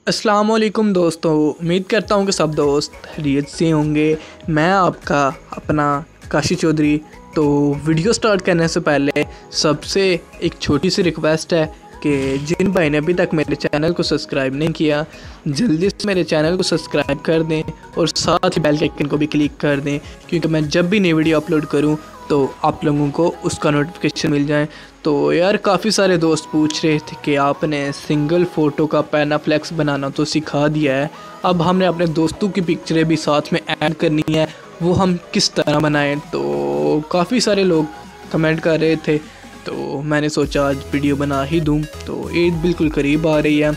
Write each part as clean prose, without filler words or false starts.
अस्सलाम वालेकुम दोस्तों, उम्मीद करता हूँ कि सब दोस्त खैरियत से होंगे। मैं आपका अपना काशी चौधरी। तो वीडियो स्टार्ट करने से पहले सबसे एक छोटी सी रिक्वेस्ट है कि जिन भाई ने अभी तक मेरे चैनल को सब्सक्राइब नहीं किया, जल्दी से मेरे चैनल को सब्सक्राइब कर दें और साथ ही बेल के आइकन को भी क्लिक कर दें, क्योंकि मैं जब भी नई वीडियो अपलोड करूँ तो आप लोगों को उसका नोटिफिकेशन मिल जाए। तो यार काफ़ी सारे दोस्त पूछ रहे थे कि आपने सिंगल फ़ोटो का पैनाफ्लेक्स बनाना तो सिखा दिया है, अब हमने अपने दोस्तों की पिक्चरें भी साथ में ऐड करनी है, वो हम किस तरह बनाएं। तो काफ़ी सारे लोग कमेंट कर रहे थे, तो मैंने सोचा आज वीडियो बना ही दूं। तो ईद बिल्कुल करीब आ रही है।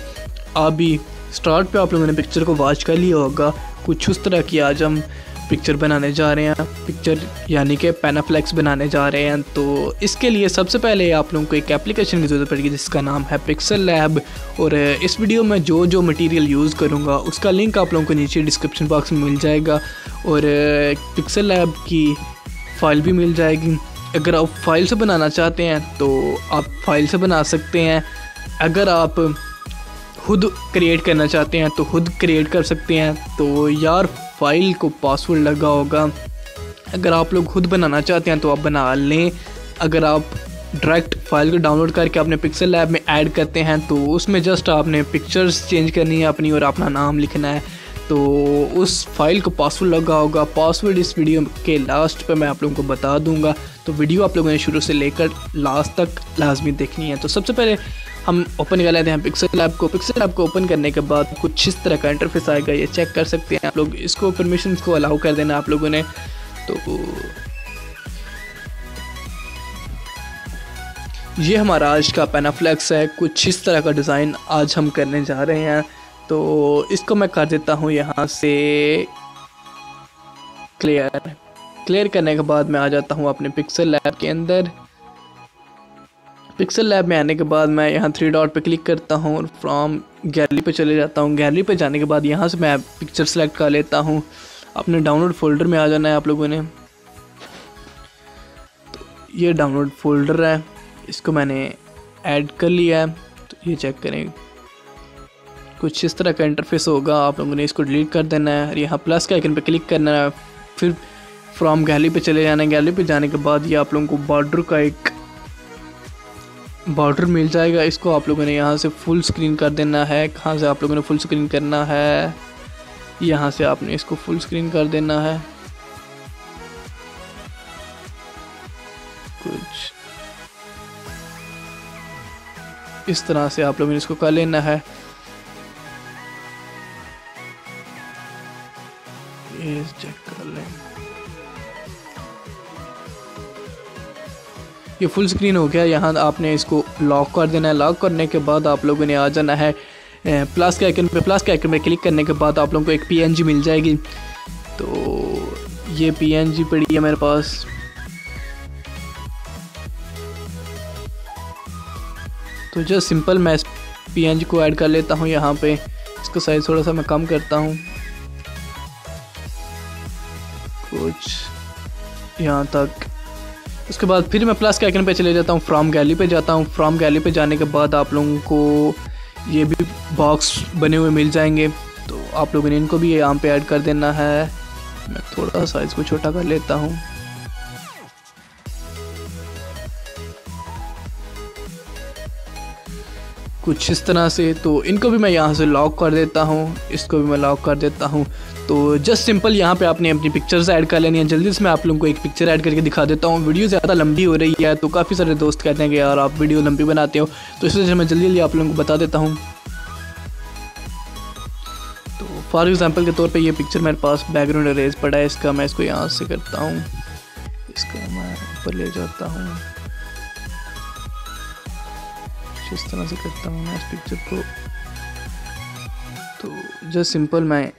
अभी स्टार्ट पे आप लोगों ने पिक्चर को वॉच कर लिया होगा, कुछ उस तरह की आज हम पिक्चर बनाने जा रहे हैं। पिक्चर यानी कि पैनाफ्लेक्स बनाने जा रहे हैं। तो इसके लिए सबसे पहले आप लोगों को एक एप्लीकेशन की ज़रूरत पड़ेगी जिसका नाम है पिक्सल लैब। और इस वीडियो में जो जो मटेरियल यूज़ करूँगा उसका लिंक आप लोगों को नीचे डिस्क्रिप्शन बॉक्स में मिल जाएगा, और पिक्सल लैब की फ़ाइल भी मिल जाएगी। अगर आप फाइल से बनाना चाहते हैं तो आप फाइल से बना सकते हैं, अगर आप खुद क्रिएट करना चाहते हैं तो खुद क्रिएट कर सकते हैं। तो यार फाइल को पासवर्ड लगा होगा, अगर आप लोग खुद बनाना चाहते हैं तो आप बना लें। अगर आप डायरेक्ट फाइल को डाउनलोड करके अपने पिक्सल लैब में ऐड करते हैं तो उसमें जस्ट आपने पिक्चर्स चेंज करनी है अपनी और अपना नाम लिखना है। तो उस फाइल को पासवर्ड लगा होगा, पासवर्ड इस वीडियो के लास्ट पे मैं आप लोगों को बता दूंगा। तो वीडियो आप लोगों ने शुरू से लेकर लास्ट तक लाजमी देखनी है। तो सबसे पहले हम ओपन कर लेते हैं पिक्सल लैब को। पिक्सल लैब को ओपन करने के बाद कुछ इस तरह का इंटरफेस आएगा, ये चेक कर सकते हैं आप लोग। इसको परमिशन को अलाउ कर देना आप लोगों ने। तो ये हमारा आज का पैनाफ्लेक्स है, कुछ इस तरह का डिज़ाइन आज हम करने जा रहे हैं। तो इसको मैं कर देता हूँ यहाँ से क्लियर करने के बाद मैं आ जाता हूँ अपने पिक्सल लैब के अंदर। पिक्सल लैब में आने के बाद मैं यहाँ 3 डॉट पे क्लिक करता हूँ और फ्रॉम गैलरी पे चले जाता हूँ। गैलरी पे जाने के बाद यहाँ से मैं पिक्चर सेलेक्ट कर लेता हूँ। अपने डाउनलोड फोल्डर में आ जाना है आप लोगों ने। तो ये डाउनलोड फोल्डर है, इसको मैंने ऐड कर लिया है। तो ये चेक करें, कुछ इस तरह का इंटरफेस होगा, आप लोगों ने इसको डिलीट कर देना है और यहाँ प्लस के आइकन पे क्लिक करना है। फिर फ्रॉम गैलरी पे चले जाना है। गैलरी पे जाने के बाद ये आप लोगों को बॉर्डर का एक बॉर्डर मिल जाएगा, इसको आप लोगों ने यहाँ से फुल स्क्रीन कर देना है। कहाँ से आप लोगों ने फुल स्क्रीन करना है, यहाँ से आपने इसको फुल स्क्रीन कर देना है। कुछ इस तरह से आप लोगों ने इसको कर लेना है। ये चेक कर लें, ये फुल स्क्रीन हो गया। यहाँ आपने इसको लॉक कर देना है। लॉक करने के बाद आप लोगों ने आ जाना है प्लस के आइकन पे। प्लस के आइकन पे क्लिक करने के बाद आप लोगों को एक PNG मिल जाएगी। तो ये PNG पड़ी है मेरे पास। तो जस्ट सिंपल मैं इस PNG को ऐड कर लेता हूँ यहाँ पे। इसका साइज थोड़ा सा मैं कम करता हूँ, कुछ यहाँ तक। उसके बाद फिर मैं प्लस के आइकन पे चले जाता हूँ, फ्रॉम गैलरी पे जाता हूँ। फ्रॉम गैलरी पे जाने के बाद आप लोगों को ये भी बॉक्स बने हुए मिल जाएंगे, तो आप लोगों ने इनको भी यहाँ पे ऐड कर देना है। मैं थोड़ा साइज़ को छोटा कर लेता हूँ। कुछ इस तरह से। तो इनको भी मैं यहाँ से लॉक कर देता हूँ, इसको भी मैं लॉक कर देता हूँ। तो जस्ट सिंपल यहाँ पे आपने अपनी पिक्चर्स ऐड कर लेनी है। जल्दी से मैं आप लोगों को एक पिक्चर ऐड करके दिखा देता हूँ। वीडियो ज़्यादा लंबी हो रही है तो काफ़ी सारे दोस्त कहते हैं कि यार आप वीडियो लंबी बनाते हो, तो इस वजह से मैं जल्दी जल्दी आप लोगों को बता देता हूँ। तो फॉर एग्ज़ाम्पल के तौर पर ये पिक्चर मेरे पास बैकग्राउंड इरेज पड़ा है, इसका मैं इसको यहाँ से करता हूँ, इसका मैं ऊपर ले जाता हूँ, इस तरह से करता हूँ मैं इस पिक्चर को। तो जस्ट सिंपल मैं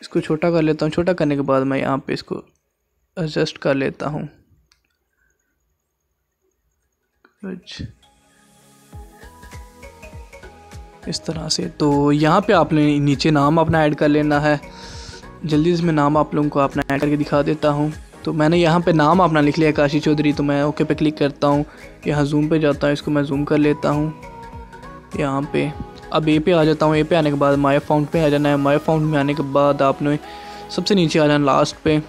इसको छोटा कर लेता हूँ। छोटा करने के बाद मैं यहाँ पे इसको एडजस्ट कर लेता हूँ कुछ इस तरह से। तो यहाँ पे आपने नीचे नाम अपना ऐड कर लेना है। जल्दी से मैं नाम आप लोगों को अपना ऐड करके दिखा देता हूँ। तो मैंने यहाँ पे नाम अपना लिख लिया काशी चौधरी। तो मैं ओके पे क्लिक करता हूँ, यहाँ जूम पे जाता हूँ, इसको मैं जूम कर लेता हूँ यहाँ पे। अब ए पे आ जाता हूँ। ए पे आने के बाद माय फाउंड पे आ जाना है। माय फाउंड में आने के बाद आपने सबसे नीचे आ जाना लास्ट पे।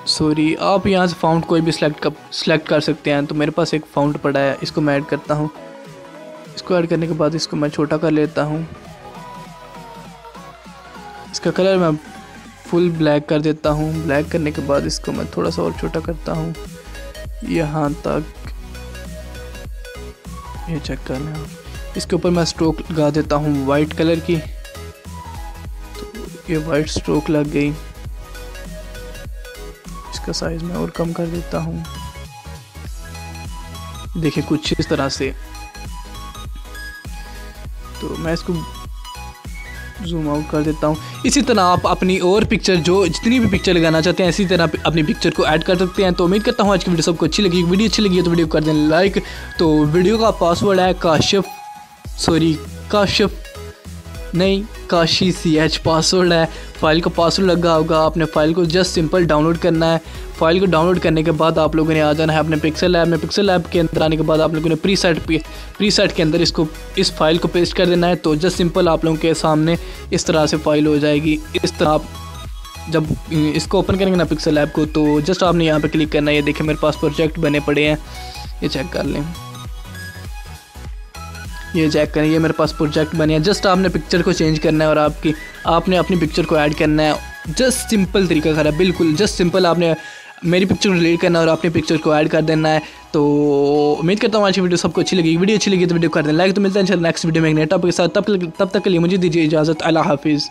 सॉरी, आप यहाँ से फाउंड कोई भी सिलेक्ट कर सकते हैं। तो मेरे पास एक फाउंड पड़ा है, इसको मैं ऐड करता हूँ। इसको ऐड करने के बाद इसको मैं छोटा कर लेता हूँ। इसका कलर मैं फुल ब्लैक कर देता हूँ। ब्लैक करने के बाद इसको मैं थोड़ा सा और छोटा करता हूँ यहाँ तक। ये चेक कर लें। इसके ऊपर मैं स्ट्रोक लगा देता हूँ वाइट कलर की। तो ये वाइट स्ट्रोक लग गई। इसका साइज मैं और कम कर देता हूँ। देखिए कुछ इस तरह से। तो मैं इसको जूम आउट कर देता हूँ। इसी तरह आप अपनी और पिक्चर जो जितनी भी पिक्चर लगाना चाहते हैं इसी तरह अपनी पिक्चर को ऐड कर सकते हैं। तो उम्मीद करता हूँ आज की वीडियो सबको अच्छी लगी। वीडियो अच्छी लगी है तो वीडियो कर दें लाइक। तो वीडियो का पासवर्ड है काशी CH पासवर्ड है। फाइल का पासवर्ड लगा होगा। आपने फाइल को जस्ट सिंपल डाउनलोड करना है। फाइल को डाउनलोड करने के बाद आप लोगों ने आ जाना है अपने पिक्सल लैब में। पिक्सल लैब के अंदर आने के बाद आप लोगों ने प्रीसेट के अंदर इस फाइल को पेस्ट कर देना है। तो जस्ट सिंपल आप लोगों के सामने इस तरह से फाइल हो जाएगी। इस तरह आप जब इसको ओपन करेंगे ना पिक्सल लैब को, तो जस्ट आपने यहाँ पे क्लिक करना है। ये देखिए मेरे पास प्रोजेक्ट बने पड़े हैं, ये चेक कर लें। ये चेक करें, ये मेरे पास प्रोजेक्ट बने हैं। जस्ट आपने पिक्चर को चेंज करना है और आपने अपनी पिक्चर को ऐड करना है। जस्ट सिंपल तरीका खरा, बिल्कुल जस्ट सिंपल। आपने मेरी पिक्चर को डिलीट करना है और अपनी पिक्चर को ऐड कर देना है। तो उम्मीद करता हूँ आज की वीडियो सबको अच्छी लगी। वीडियो अच्छी लगी तो वीडियो कर दें लाइक। तो मिलते हैं इंशाल्लाह नेक्स्ट वीडियो में एक नए टॉपिक के साथ। तब तक के लिए मुझे दीजिए इजाज़त। अल्लाह हाफिज़।